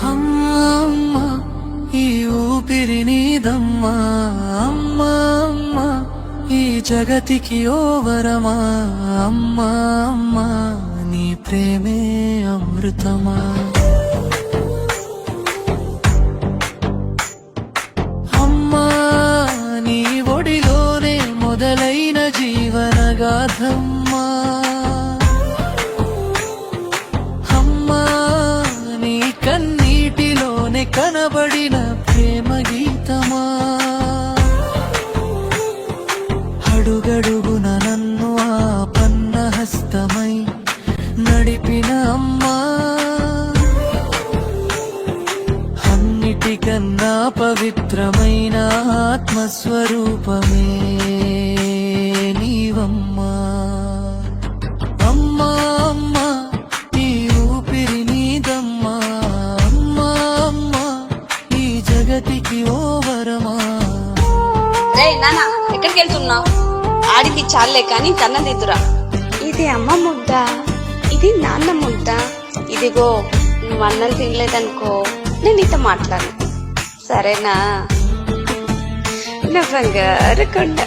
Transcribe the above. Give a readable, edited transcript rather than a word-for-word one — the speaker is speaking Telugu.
అమ్మా ఈ ఊపిరి నీదమ్మా, అమ్మా అమ్మా ఈ జగతికి ఓ వరమా, అమ్మా అమ్మా నీ ప్రేమే అమృతమా. అమ్మా నీ ఒడిలోనే మొదలైన జీవనగాథమ్మా, అమ్మా నీ కన్నీటిలోనే కనబడిన ప్రేమ గీతమా. అడుగడుగున నన్ను ఆపన్న హస్తమై నడిపిన అమ్మా, అన్నిటికన్నా పవిత్రమైన ఆత్మస్వరూపమే నీవమ్మా. అమ్మా అమ్మా ఈ ఊపిరి నీదమ్మా, అమ్మా అమ్మా ఈ జగతికి ఓ వరమా. రేయ్ నాన్న ఎక్కడికి వెళ్తున్నావు? ఆడికి చాలే కానీ కన్న దిద్దురా. ఇది అమ్మ ముద్ద, ఇది నాన్న ముద్ద. ఇదిగో నువ్వు అన్నం తినలేదనుకో నేను నీతో మాట్లాడు, సరేనా? నా బంగారు కొండ.